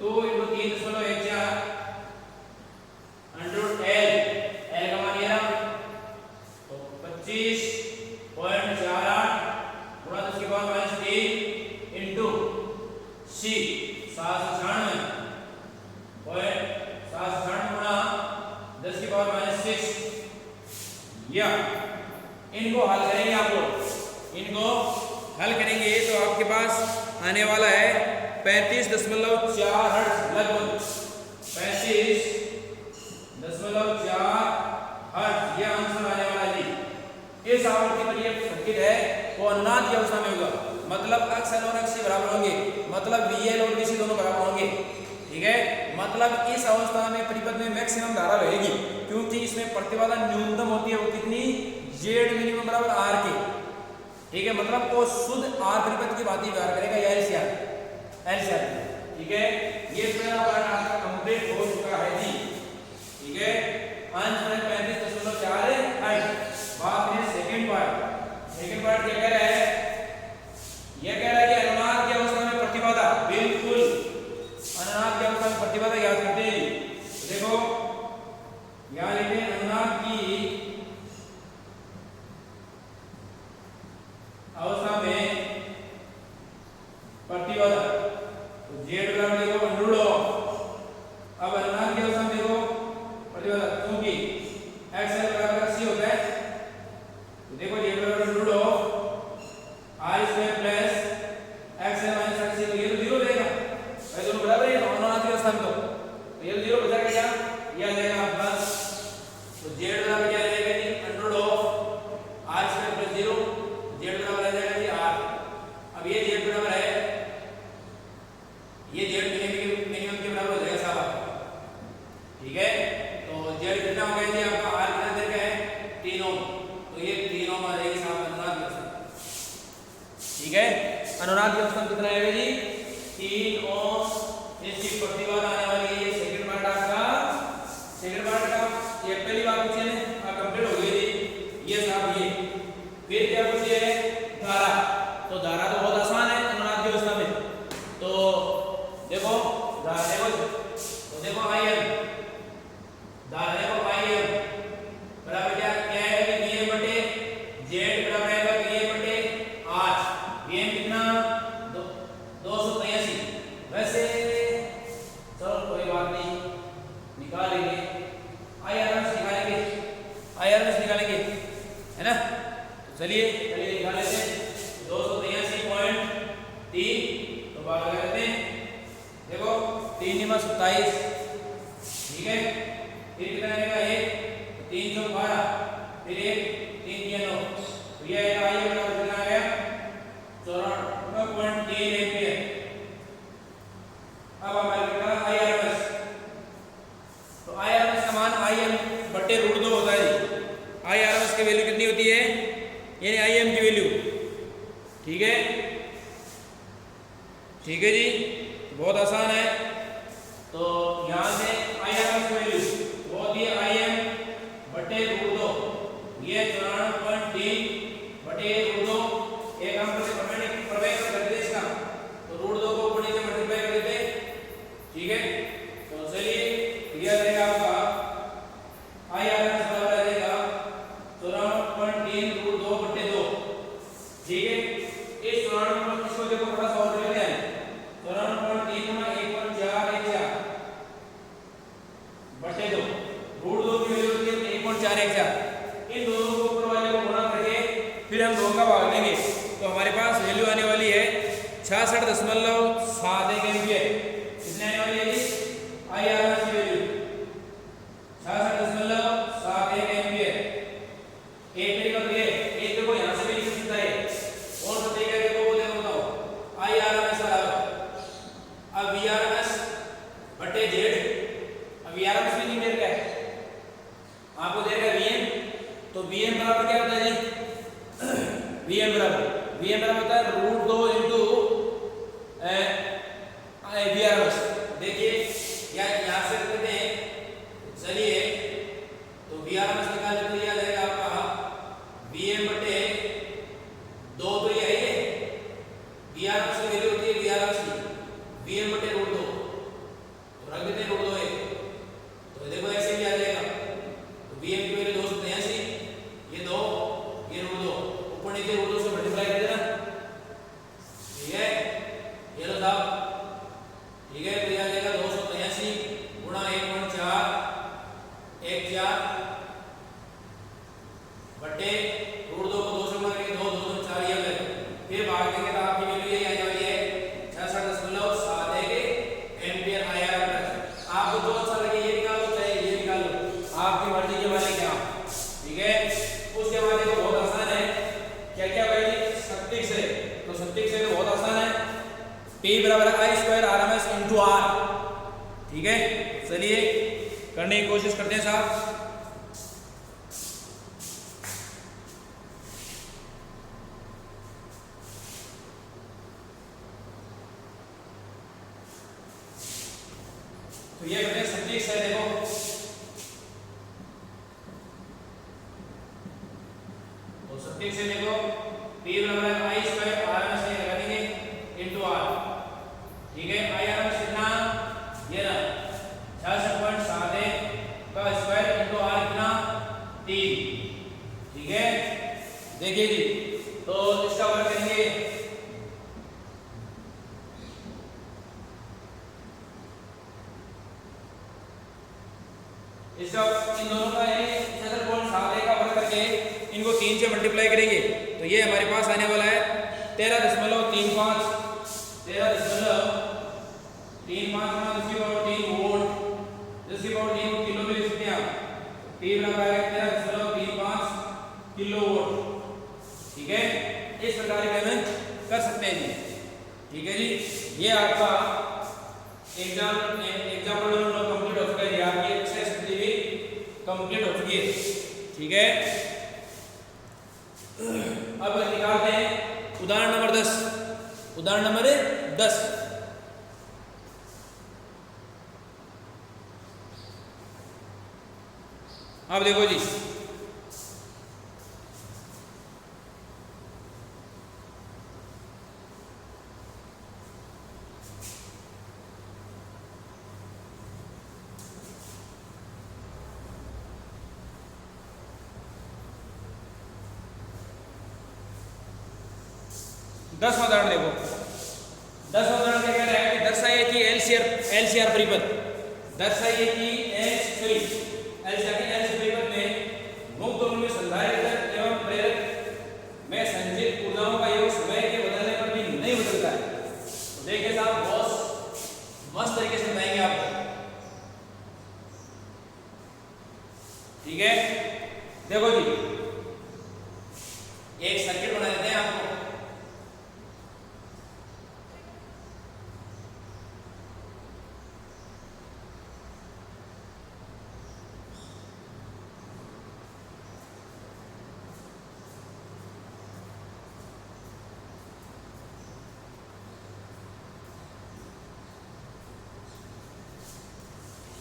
2 × 3.14 √L, L का मान ये रहा, तो 25.48 गुणा 10⁻³ इंटू C 796 गुणा 10⁻6, या इनको हल करेंगे आप लोग, इनको हल करेंगे तो आपके पास आने वाला है 35.4 हर्ट्ज, लगभग 35.4 हर्ट्ज, ये आंसर आने वाला है। इस आवृत्ति पर ये सर्किट है वो अनुनाद की अवस्था में होगा, मतलब XL और XC बराबर होंगे, मतलब VL और VC दोनों बराबर होंगे, ठीक है, मतलब इस अवस्था में परिपथ में मैक्सिमम धारा रहेगी, क्योंकि इसमें प्रतिबाधा न्यूनतम होती है, वो कितनी, Z मिनिमम बराबर R के, ठीक है, मतलब वो शुद्ध R परिपथ की बात ही व्यवहार करेगा, या LCR, ठीक है, ये पहला पार्ट आपका कंप्लीट हो चुका है जी। ठीक है, अंश में 35.48। बात है सेकंड पार्ट। सेकंड पार्ट क्या कह रहा है? ये कह रहा है कि अनुनाद की अवस्था में प्रतिबाधा, बिल्कुल अनुनाद की अवस्था में प्रतिबाधा याद करते हैं। तो देखो यहां लिखे अनुनाद की अवस्था में प्रतिबाधा, तो जेड बराबर देखो अंडर रूट ऑफ, अब अनुनाद की अवस्था में देखो प्रतिबाधा, क्योंकि एक्स बराबर सी होता है, तो देखो जेड बराबर under root of are square plus x minus x, तो ये तो जीरो रहेगा भाई, दोनों बराबर है अनुनाद की अवस्था में, तो ये जीरो बचा क्या, ये आ जाएगा प्लस, तो जेड बराबर क्या आ जाएगा जी under root of are square plus zero, Z बराबर आ जाएगा जी आर। अब ये जेड बराबर है, ये जेड मिनिमम के बराबर हो जाएगा साहब। ठीक है, तो जेड कितना हो गया जी आपका, आर कितना देर का है 3 ओम, तो ये 3 ओम आ जाएगी साहब अनुनाद की अवस्था। ठीक है, अनुनाद की अवस्था कितना आएगा जी 3 ओम। इसकी प्रतिबाधा आने वाली है, ये सेकंड पार्ट आपका, सेकंड पार्ट का ये पहली बात पूछी है कंप्लीट हो गई जी, ये साहब ये। फिर क्या पूछी है धारा, तो धारा तो बहुत आसान है अनुनाद की अवस्था में, तो देखो धारा देखो, तो देखो आई एम, धारा देखो आई एम बराबर क्या क्या है कि वीएम बटे जेड बराबर है वीएम बटे आर। वीएम कितना 283, वैसे चलो कोई बात नहीं निकालेंगे, आईआरएस निकालेंगे, आईआरएस निकालेंगे है ना, तो चलिए निकाल लेते हैं 283.3, तो बात लगा लेते हैं, देखो 3 × 27, ठीक है, फिर कितना आएगा 1, 3 × 12, फिर 1 3 × 9, तो ये आएगा आई बराबर कितना आ गया 54.3 एम्पीयर। अब हमारे पास आईआरएस, तो आईआरएस का मान आईएम बटे रूट 2 होता है। आईआरएस की वैल्यू कितनी होती है, यानी आईएम की वैल्यू, ठीक है, ठीक है जी, बहुत आसान है। तो यहां से आईआरएस की वैल्यू बहुत ही आईएम बटे रूट 2, ये 94.3 बटे रूट 2, एक हम से प्रवेश कर देते इसका, तो रूट 2 को ऊपर नीचे मल्टीप्लाई कर देते, ठीक है, तो चलिए यह रहेगा आपका आईआरएस बराबर आ जाएगा 94.3 रूट 2 बटे 2, ठीक है। इस 94 इसको देखो थोड़ा सॉल्व कर लेते हैं, 94.3 में 1.414 बटे 2, रूट 2 की वैल्यू होती है 1.414, इन दोनों को ऊपर वाले को गुणा करके फिर हम 2 का भाग देंगे, तो हमारे पास वैल्यू आने वाली है 66.71 एम्पीयर। कितने आने वाली है जी आईआरएस की वैल्यू 66.71 एम्पीयर। एक तरीका तो ये, एक देखो यहां से भी लिख सकता है, और तो तरीका देखो वो देखो बताओ आईआरएस बराबर, अब वीआरएस बटे जेड, अब वीआरएस भी नहीं दे रहा है आपको, दे रहा है वीएम, तो वीएम बराबर क्या होता है जी वीएम बराबर होता है रूट 2 इंटू वीआरएस। देखिए यहां से करते हैं, चलिए तो वीआरएस निकाल लेते हैं, आ जाएगा आपका वीएम बटे 2, तो ये है वीआरएस की वैल्यू होती है वीआरएस की वीएम बटे रूट 2, तो रख देते हैं रूट 2 है, तो देखो ऐसे भी आ जाएगा, तो वीएम की वैल्यू 283, ये 2 ये रूट 2, ऊपर नीचे रूट 2 से मल्टीप्लाई कर देना, ठीक है, ये लो साहब, ठीक है, तो ये आ जाएगा 283 गुणा 1.414 बटे रूट 2 को 2 से गुणा करके 2 2 2 4 ये आ जाएगा, फिर भाग देंगे तो आपकी वैल्यू यही आ जाएगी है 66.71 एम्पीयर आईआरएस। आपको जो अच्छा लगे ये निकाल लो चाहे ये निकाल लो, आपकी मर्जी के मालिक हैं आप, ठीक है। उसके बाद देखो बहुत आसान है, क्या क्या भाई सटीक से, तो सटीक से तो बहुत आसान है, P बराबर I square RMS into R, ठीक है, चलिए करने की कोशिश करते हैं साहब। ये बेटे सटीक से देखो, तो सटीक से देखो P बराबर है I स्क्वायर RMS से लगा देंगे इनटू R, ठीक है। IRMS कितना, ये ना 66.71 का स्क्वायर इनटू R कितना 3, ठीक है। देखिए जी, तो इसका वर्ग करेंगे, इसका इन दोनों का यानी 66.71 का वर्ग करके इनको 3 से मल्टीप्लाई करेंगे तो ये हमारे पास आने वाला है 13.35 वोल्ट, जिसकी पावर 3 किलो में लिख सकते हैं आप। P बराबर है 13.35 किलो वोल्ट, ठीक है। इस प्रकार के हम कर सकते हैं जी, ठीक है जी। ये आपका एग्जाम्पल कंप्लीट हो चुका है, आपकी एक्सरसाइज भी कंप्लीट हो चुकी है, ठीक है। अब निकालते हैं उदाहरण नंबर 10। उदाहरण नंबर 10, अब देखो जी, दसवां उदाहरण देखो। 10वां उदाहरण क्या कह रहा है कि दर्शाइए कि एलसीआर परिपथ, दर्शाइए कि एलसीआर परिपथ में मुक्त ध्रुव में संधारित्र एवं प्रेरक में संचित ऊर्जाओं का योग समय के बदलने पर भी नहीं बदलता है। तो देखिए साहब, बहुत मस्त तरीके से बताएंगे आपको, ठीक है। देखो जी, एक सर्किट बना देते हैं आपको,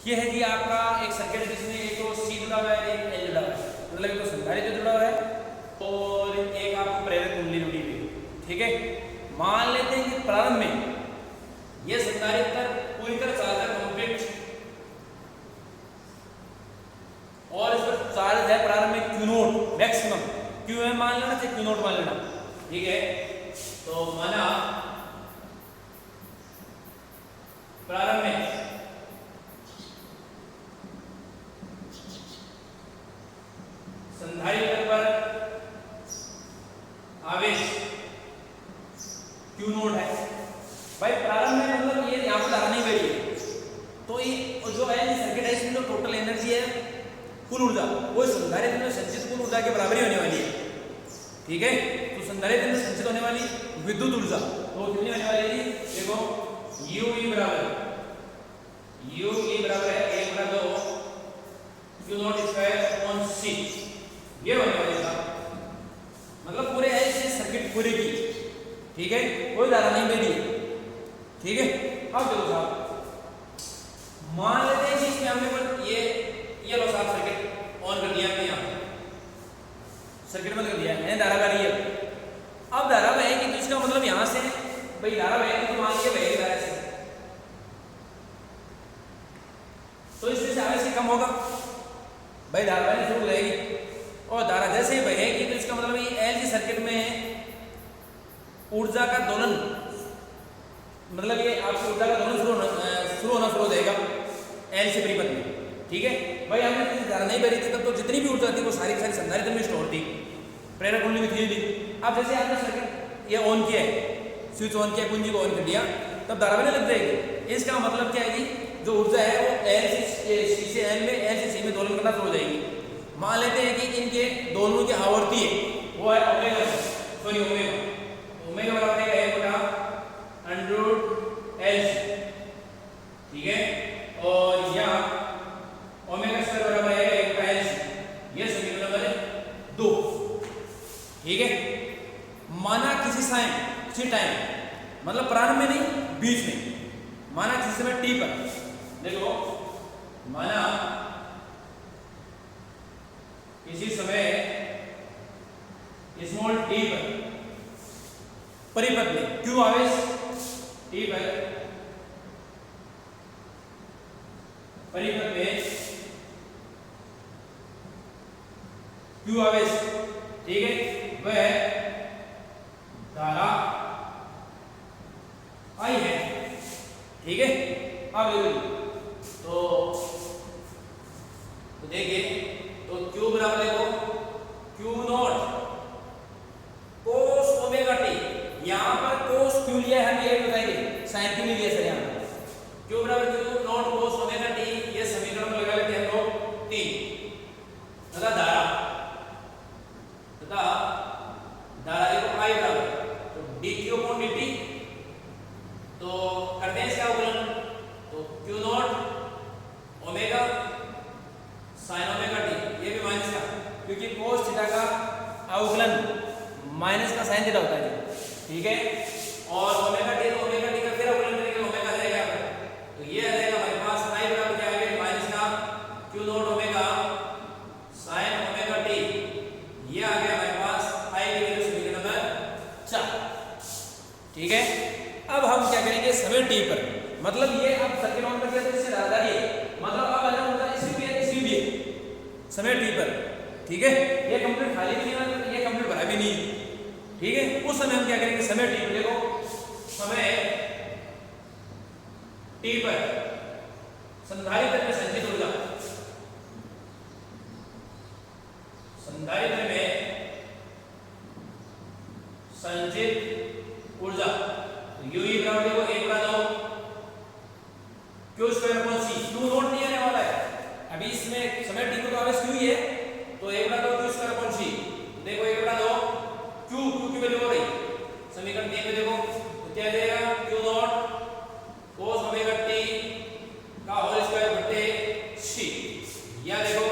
ये है जी आपका एक सर्किट जिसमें एक तो C जुड़ा हुआ है, एक L जुड़ा हुआ है, मतलब एक तो संधारित्र जुड़ा हुआ है और एक आपको प्रेरक कुंडली जुड़ी हुई है, ठीक है। मान लेते हैं कि प्रारंभ में ये संधारित्र पूरी तरह चार्ज है, कंप्लीट, और इस पर चार्ज है प्रारंभ में Q नोट मैक्सिमम, Q है मान लेना, चाहे Q नोट मान लेना, ठीक है। तो माना प्रारंभ में संधारित्र पर आवेश Q नोट है भाई, प्रारंभ में मतलब ये यहाँ पर धारा नहीं बड़ी है, तो ये जो है सर्किट है इसमें जो टोटल एनर्जी है, कुल ऊर्जा, वो संधारित्र में संचित कुल ऊर्जा के बराबर ही होने वाली है, ठीक है। तो संधारित्र में संचित होने वाली विद्युत ऊर्जा तो कितनी होने वाली है, देखो UE बराबर है 1/2 Q note square upon C, ये होने वाली था, मतलब पूरे है इस सर्किट पूरे की, ठीक है, कोई धारा नहीं बह रही, ठीक है। अब देखो साहब, मान लेते हैं कि इसमें हमने ये लो साहब सर्किट ऑन कर दिया, हमने यहाँ सर्किट बंद कर दिया है, धारा बह रही है। अब धारा बहेगी तो इसका मतलब यहाँ से भाई धारा बहेगी तो मान लीजिए बहेगी धारा से, तो इसमें से आवेश कम होगा भाई, धारा बहनी शुरू हो जाएगी, और धारा जैसे ही बहेगी तो इसका मतलब ये एलसी सर्किट में ऊर्जा का दोलन, मतलब ये आपकी ऊर्जा का दोलन शुरू होना शुरू हो जाएगा एलसी परिपथ में, ठीक है भाई। हमने धारा नहीं बह रही थी तब तो जितनी भी ऊर्जा थी वो सारी संधारित्र में स्टोर थी, प्रेरक कुंडली में थी। अब जैसे आपने सर्किट ये ऑन किया है, स्विच ऑन किया, कुंजी को ऑन कर दिया, तब धारा बहने लग जाएगी। इसका मतलब क्या है कि जो ऊर्जा है वो एल से एल में, एल से सी में दोलन करना शुरू हो जाएगी। मान लेते हैं कि इनके दोनों की आवर्ती है वो है ओमेगा, सॉरी ओमेगा बराबर है 1/√L, ठीक है, और यहाँ ओमेगा स्क्वायर बराबर है 1/L, ये समीकरण नंबर 2, ठीक है। माना किसी टाइम मतलब प्रारंभ में नहीं बीच में, माना किसी समय t पर, देखो माना किसी समय स्मॉल टी पर परिपथ में क्यू आवेश टी पर परिपथ में क्यू आवेश, ठीक है, वह धारा आई है, ठीक है। अब तो देखिए, तो क्यू बराबर देखो Q not cos omega T, यहां पर कोस क्यू लिया है, हम ये बताएंगे साइन क्यू नहीं लिया सर, यहां पर क्यू बराबर Q not cos omega T, ये समीकरण में लगा लेते हैं हम लोग 3 तथा धारा देखो I बराबर तो dq अपॉन dt, तो करते हैं इसका अवकलन, तो q not omega sine omega T, ये भी माइनस का, क्योंकि कोस थीटा का अवकलन माइनस का साइन थीटा होता है, ठीक है। और ओमेगा टी तो ओमेगा टी का फिर अवकलन करेंगे, ओमेगा आ जाएगा यहाँ पर, तो ये आ जाएगा हमारे पास I बराबर क्या आएगा माइनस का q not omega sine omega T, ये आ गया हमारे पास I की वैल्यू समीकरण नंबर 4, ठीक है। अब हम क्या करेंगे समय t पर, मतलब ये अब सर्किट ऑन कर दिया तो इससे ज्यादा ही, मतलब अब आना होगा इसमें भी समय t पर, ठीक है। ये कंप्लीट खाली भी नहीं है, ये कंप्लीट भरा भी नहीं है, ठीक है। उस समय हम क्या करेंगे समय t पर, देखो समय t पर संधारित्र में संचित ऊर्जा, संधारित्र में संचित ऊर्जा u e बराबर देखो 1/2 q square upon c, q not नहीं आने वाला है अभी इसमें, समय t को तो आवेश q ही है, तो 1/2 q स्क्वायर अपॉन c, देखो 1/2 q की वैल्यू हो गई समीकरण 3 में, देखो तो क्या देगा q not cos omega t का होल स्क्वायर बटे c, या देखो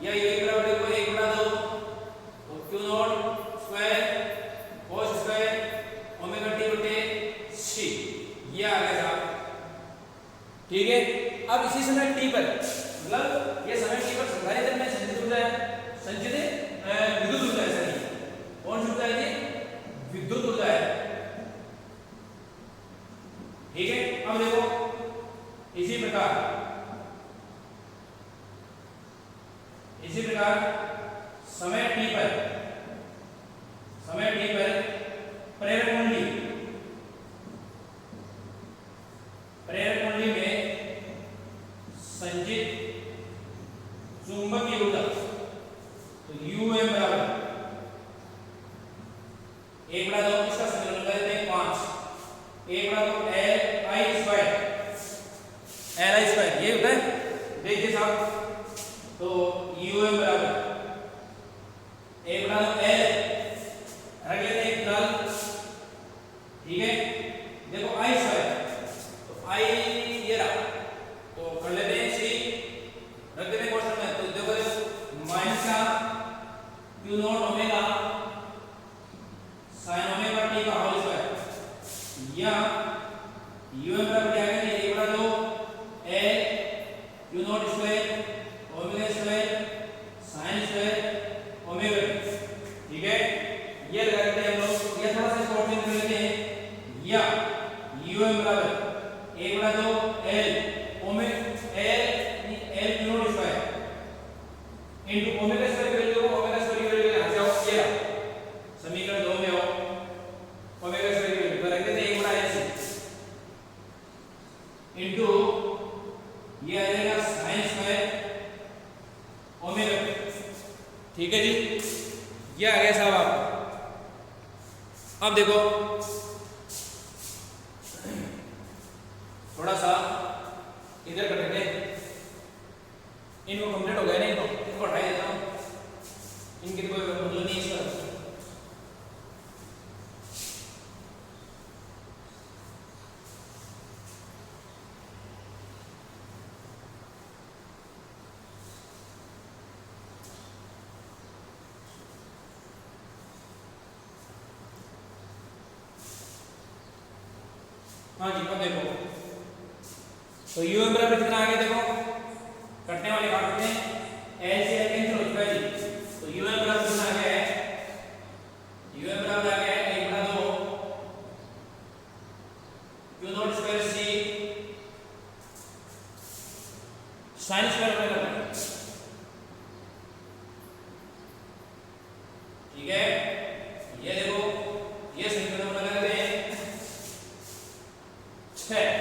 या u e बराबर देखो 1/2 तो q not square cos square omega t बटे c, ये आ गया साहब, ठीक है। अब इसी समय t पर, मतलब ये समय t पर संधारित्र में संचित ऊर्जा है, संचित विद्युत ऊर्जा है, सही कौन सी ऊर्जा है ये, विद्युत ऊर्जा है, ठीक है। अब देखो इसी प्रकार समय t पर प्रेरक कुंडली में संचित चुंबकीय ऊर्जा, तो um बराबर 1/2 इसका समीकरण लगा देते हैं 5, 1/2 li स्क्वायर, ये होता है, देखिए साहब, तो um बराबर 1/2 l रख लेते हैं नल, ठीक है। देखो I स्क्वायर, तो I ये रहा, तो कर लेते हैं c, रख देते हैं क्वेश्चन में, तो देखो माइनस का q not omega sine omega t का होल स्क्वायर, या um बराबर क्या है 1/2 l q not square omega square sine square omega, ठीक है। ये लगा देते हैं हम लोग, ये थोड़ा सा शॉर्ट में कर लेते हैं, या um बराबर 1/2 l omega l q not square into omega square की वैल्यू, ओमेगा स्क्वायर की वैल्यू यहां से आओ, ये रहा समीकरण 2 में, आओ ओमेगा स्क्वायर की वैल्यू रख देते हैं 1/l इनटू ये आ जाएगा साइन स्क्वायर ओमेगा, ठीक है जी, ये आ गया साहब आप। अब देखो थोड़ा सा इधर कर देते हैं, इनको कंप्लीट हो गया ना, इनको हटा देता हूं, इनके कोई मतलब नहीं इसका। हाँ जी, अब देखो तो u बराबर कितना आ गया, देखो कटने वाले काटते हैं, एल से एल कैंसिल हो चुका है जी। तो यूएम बराबर कितना आ गया है, यूएम बराबर आ गया है 1/2 q naught square c sine square omega t. ठीक है, ये देखो ये समीकरण लगा देते हैं 6।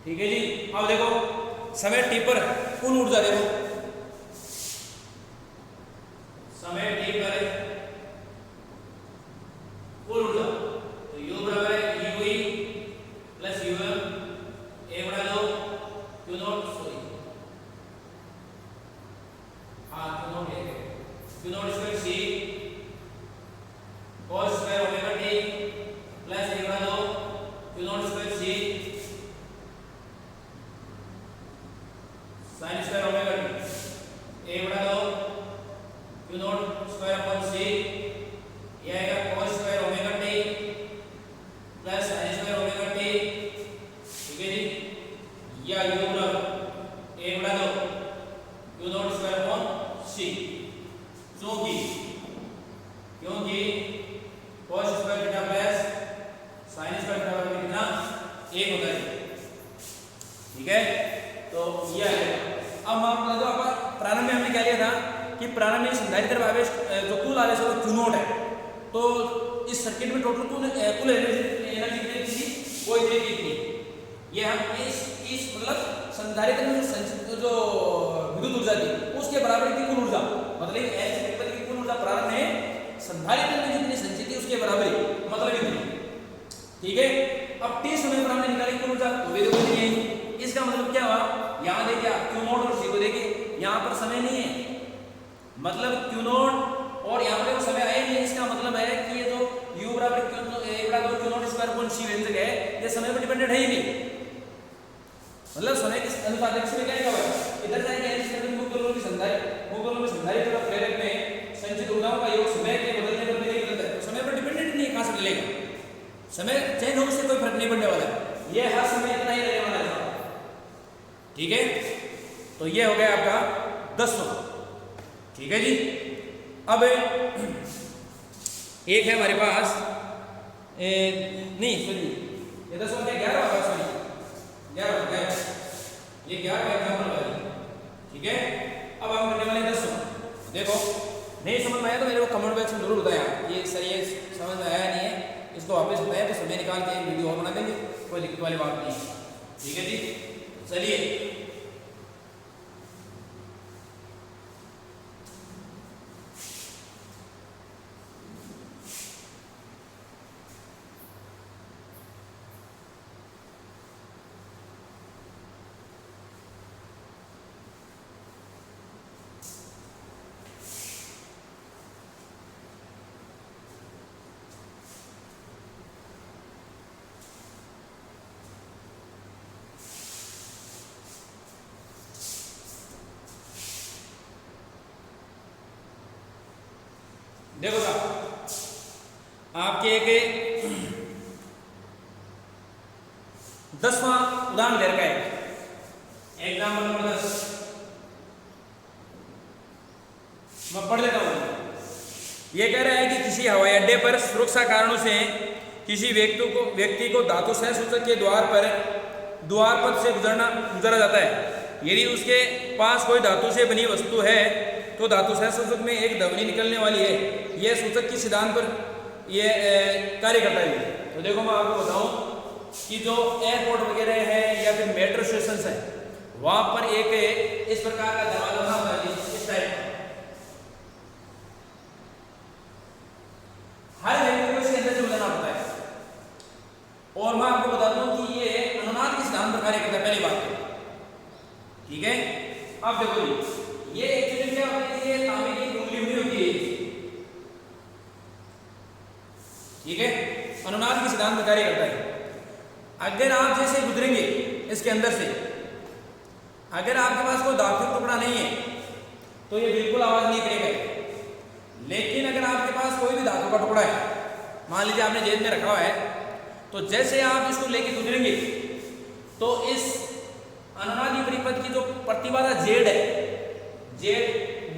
ठीक है जी। अब देखो समय टी पर कुल ऊर्जा देखो, समय टी पर कुल ऊर्जा, तो U बराबर है UE plus UM A/2 Q not, sorry Q not है, Q not square C cos square omega t plus A/2 Q not square C sin square omega t A/2 Q not square upon C, ये आएगा cos square omega t plus sin square omega t। ठीक है जी, या U बराबर A/2 Q not square upon C, क्योंकि cos square theta plus sin square theta बराबर कितना 1 होता है। ठीक है, तो ये आएगा। अब मान लो अपन प्रारंभ में हमने क्या लिया था कि प्रारंभ में संधारित्र तरफ आवेश जो कुल आवेश है Q नॉट है, तो इस सर्किट में टोटल कुल एनर्जी कितनी थी, वो इतनी कितनी, ये हम इस मतलब संधारित्र में जो विद्युत ऊर्जा थी उसके बराबर की कुल ऊर्जा, मतलब एल से विपरीत की कुल ऊर्जा प्रारंभ में संधारित्र में जितनी संचित थी उसके बराबर मतलब इतनी। ठीक है, अब t समय पर हमने निकाली कुल ऊर्जा, तो वे देखो नहीं है। इसका मतलब क्या हुआ, यहाँ देखिए आप Q नॉट और C को देखिए, यहाँ पर समय नहीं है, मतलब Q नॉट और यहाँ पर समय आया नहीं है। इसका मतलब है कि ये जो U बराबर Q not square upon C व्यंजक है, ये समय पर डिपेंडेंट है ही नहीं, मतलब समय के अनुपातिक से क्या क्या होगा, इधर जाएंगे मुक्त गोलों की संधारित्र तरफ प्रेरक में संचित ऊर्जाओं का योग समय के बदलने पर नहीं बदलता है, तो समय पर डिपेंडेंट नहीं है, कहां से मिलेगा, समय चेंज होने से कोई फर्क नहीं पड़ने वाला है, ये हर समय इतना ही रहने वाला है। ठीक है, तो ये हो गया आपका 10वां। ठीक है जी, अब एक है हमारे पास नहीं सॉरी ये 10वां क्या 11वां होगा, सॉरी 11, ये 11वां एग्जांपल होगा। ठीक है, अब हम करने वाले 10वां। देखो नहीं समझ में आया तो मेरे को कमेंट बॉक्स में जरूर बताया, ये सर ये समझ में आया नहीं है, इसको वापस बताया तो समय निकाल के वीडियो और बना देंगे, कोई दिक्कत वाली बात नहीं। ठीक है जी, चलिए देखो साहब आपके एक 10वां उदाहरण दे रखा है, एग्जाम्पल नंबर 10 मैं पढ़ लेता हूं। ये कह रहा है कि किसी हवाई अड्डे पर सुरक्षा कारणों से किसी व्यक्ति को धातु सह सूचक के द्वार पथ से गुजरा जाता है। यदि उसके पास कोई धातु से बनी वस्तु है तो धातु सह सूचक में एक ध्वनि निकलने वाली है, यह सूचक के सिद्धांत पर यह कार्य करता है। तो देखो मैं आपको बताऊं कि जो एयरपोर्ट वगैरह है या फिर मेट्रो स्टेशन है, वहां पर एक इस प्रकार का दरवाजा बना होता है, इस टाइप का, हर व्यक्ति को इसके अंदर से गुजरना पड़ता है। और मैं आपको बता दूं कि ये अनुनाद के सिद्धांत पर कार्य करता है, पहली बात। ठीक है, अब देखो जी ये एक्चुअली क्या होता है, ये तांबे की कुंडली हुई होती है। ठीक है, अनुनाद के सिद्धांत पर कार्य करता है। अगर आप जैसे गुजरेंगे इसके अंदर से, अगर आपके पास कोई धातु टुकड़ा नहीं है तो ये बिल्कुल आवाज नहीं करेगा। लेकिन अगर आपके पास कोई भी धातु का टुकड़ा है, मान लीजिए आपने जेब में रखा हुआ है, तो जैसे आप इसको लेके गुजरेंगे तो इस अनुनादी परिपथ की जो प्रतिबाधा जेड है, जेड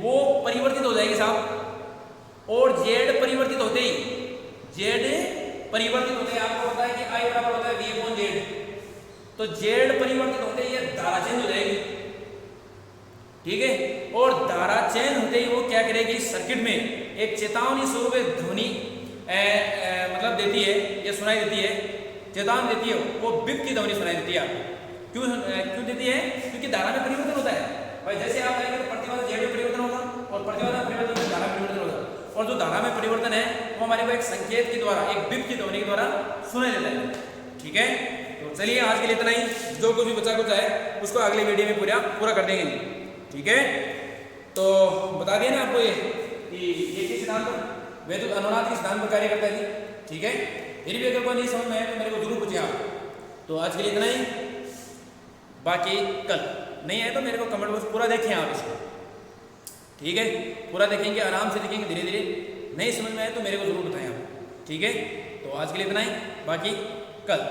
वो परिवर्तित हो जाएगी साहब, और जेड परिवर्तित होते ही आपको पता है कि आई बराबर होता है वी अपॉन जेड, तो जेड परिवर्तित होते ही ये धारा चेंज हो जाएगी, ठीक है। और धारा चेंज होते ही वो क्या करेगी, सर्किट में एक चेतावनी स्वरूप ध्वनि मतलब देती है, ये सुनाई देती है, चेतावनी देती है, वो बिप की ध्वनि सुनाई देती है आपको। क्यों देती है? क्योंकि धारा में परिवर्तन होता है भाई, जैसे आप कहेंगे तो प्रतिबाधा जेड में परिवर्तन होगा और प्रतिबाधा परिवर्तन में धारा में परिवर्तन होगा, और जो धारा में परिवर्तन है वो हमारे को एक संकेत के द्वारा, एक बिप की ध्वनि के द्वारा सुनाई देता है, ठीक है। तो चलिए आज के लिए इतना ही, जो कुछ भी बचा कुछ है उसको अगले वीडियो में पूरा कर देंगे, ठीक है। तो बता दिया ना आपको ये किस सिद्धांत पर, वैद्युत अनुनाद के सिद्धांत पर कार्य करता है, ठीक है। फिर भी अगर कोई नहीं समझ में आए तो मेरे को जरूर पूछिए आप। तो आज के लिए इतना ही, बाकी कल नहीं आए तो मेरे को कमेंट बॉक्स पूरा देखें आप इसको, ठीक है। पूरा देखेंगे, आराम से देखेंगे, धीरे धीरे, नहीं समझ में आए तो मेरे को जरूर बताएं आप, ठीक है। तो आज के लिए इतना ही, बाकी कल।